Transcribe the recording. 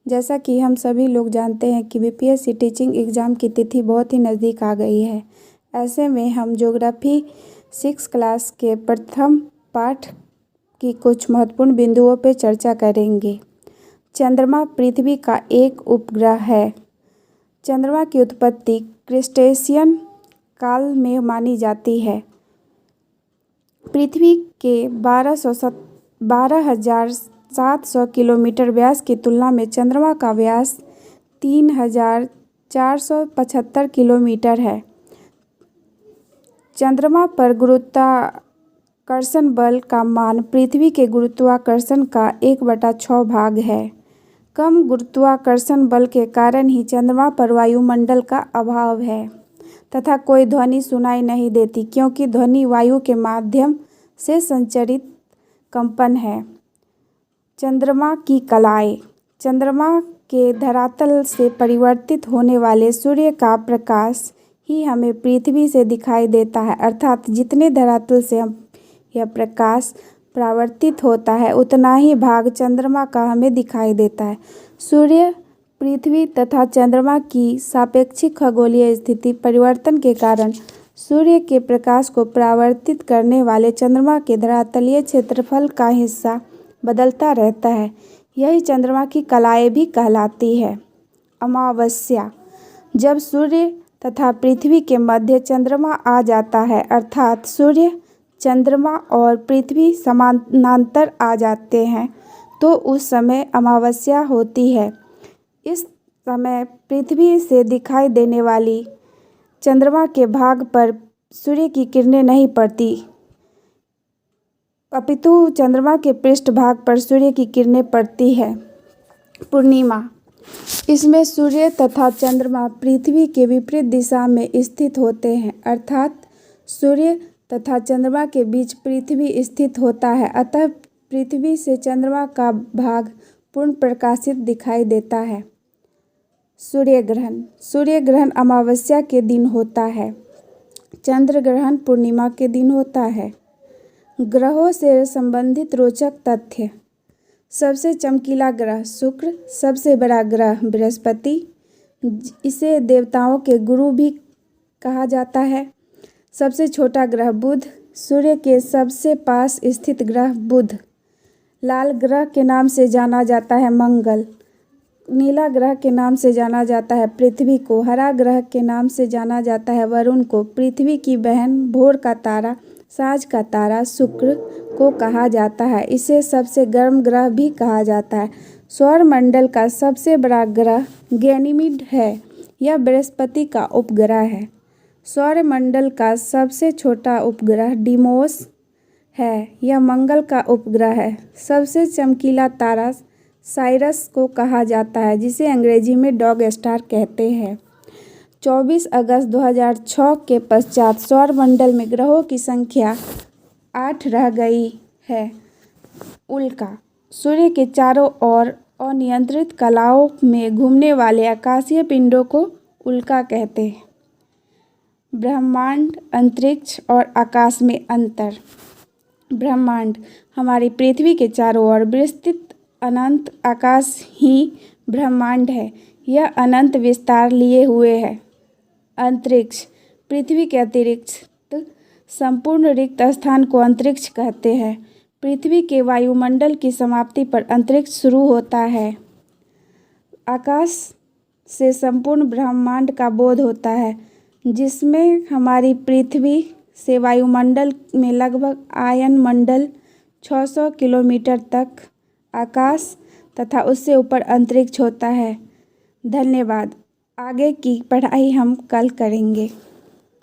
जैसा कि हम सभी लोग जानते हैं कि बीपीएससी टीचिंग एग्ज़ाम की तिथि बहुत ही नज़दीक आ गई है। ऐसे में हम ज्योग्राफी 6 क्लास के प्रथम पाठ की कुछ महत्वपूर्ण बिंदुओं पर चर्चा करेंगे। चंद्रमा पृथ्वी का एक उपग्रह है। चंद्रमा की उत्पत्ति क्रिटेशियन काल में मानी जाती है। पृथ्वी के 12,700 किलोमीटर व्यास की तुलना में चंद्रमा का व्यास 3,475 किलोमीटर है। चंद्रमा पर गुरुत्वाकर्षण बल का मान पृथ्वी के गुरुत्वाकर्षण का 1/6 भाग है। कम गुरुत्वाकर्षण बल के कारण ही चंद्रमा पर वायुमंडल का अभाव है तथा कोई ध्वनि सुनाई नहीं देती, क्योंकि ध्वनि वायु के माध्यम से संचरित कंपन है। चंद्रमा की कलाएँ। चंद्रमा के धरातल से परिवर्तित होने वाले सूर्य का प्रकाश ही हमें पृथ्वी से दिखाई देता है, अर्थात जितने धरातल से यह प्रकाश परावर्तित होता है उतना ही भाग चंद्रमा का हमें दिखाई देता है। सूर्य, पृथ्वी तथा चंद्रमा की सापेक्षिक खगोलीय स्थिति परिवर्तन के कारण सूर्य के प्रकाश को परावर्तित करने वाले चंद्रमा के धरातलीय क्षेत्रफल का हिस्सा बदलता रहता है। यही चंद्रमा की कलाएँ भी कहलाती है। अमावस्या। जब सूर्य तथा पृथ्वी के मध्य चंद्रमा आ जाता है, अर्थात सूर्य, चंद्रमा और पृथ्वी समानांतर आ जाते हैं, तो उस समय अमावस्या होती है। इस समय पृथ्वी से दिखाई देने वाली चंद्रमा के भाग पर सूर्य की किरणें नहीं पड़ती, अपितु चंद्रमा के पृष्ठभाग पर सूर्य की किरणें पड़ती है। पूर्णिमा। इसमें सूर्य तथा चंद्रमा पृथ्वी के विपरीत दिशा में स्थित होते हैं, अर्थात सूर्य तथा चंद्रमा के बीच पृथ्वी स्थित होता है, अतः पृथ्वी से चंद्रमा का भाग पूर्ण प्रकाशित दिखाई देता है। सूर्य ग्रहण। सूर्य ग्रहण अमावस्या के दिन होता है। चंद्र ग्रहण पूर्णिमा के दिन होता है। ग्रहों से संबंधित रोचक तथ्य। सबसे चमकीला ग्रह शुक्र, सबसे बड़ा ग्रह बृहस्पति, इसे देवताओं के गुरु भी कहा जाता है। सबसे छोटा ग्रह बुध, सूर्य के सबसे पास स्थित ग्रह बुध। लाल ग्रह के नाम से जाना जाता है मंगल। नीला ग्रह के नाम से जाना जाता है पृथ्वी को। हरा ग्रह के नाम से जाना जाता है वरुण को। पृथ्वी की बहन भोर का तारा, साँझ का तारा शुक्र को कहा जाता है। इसे सबसे गर्म ग्रह भी कहा जाता है। सौरमंडल का सबसे बड़ा ग्रह गैनीमीड है। यह बृहस्पति का उपग्रह है। सौरमंडल का सबसे छोटा उपग्रह डिमोस है। यह मंगल का उपग्रह है। सबसे चमकीला तारा साइरस को कहा जाता है, जिसे अंग्रेजी में डॉग स्टार कहते हैं। 24 अगस्त 2006 के पश्चात सौरमंडल में ग्रहों की संख्या 8 रह गई है। उल्का। सूर्य के चारों ओर अनियंत्रित कलाओं में घूमने वाले आकाशीय पिंडों को उल्का कहते हैं। ब्रह्मांड, अंतरिक्ष और आकाश में अंतर। ब्रह्मांड हमारी पृथ्वी के चारों ओर विस्तृत अनंत आकाश ही ब्रह्मांड है। यह अनंत विस्तार लिए हुए है। अंतरिक्ष पृथ्वी के अतिरिक्त संपूर्ण रिक्त स्थान को अंतरिक्ष कहते हैं। पृथ्वी के वायुमंडल की समाप्ति पर अंतरिक्ष शुरू होता है। आकाश से संपूर्ण ब्रह्मांड का बोध होता है, जिसमें हमारी पृथ्वी से वायुमंडल में लगभग आयनमंडल 600 किलोमीटर तक आकाश तथा उससे ऊपर अंतरिक्ष होता है। धन्यवाद। आगे की पढ़ाई हम कल करेंगे।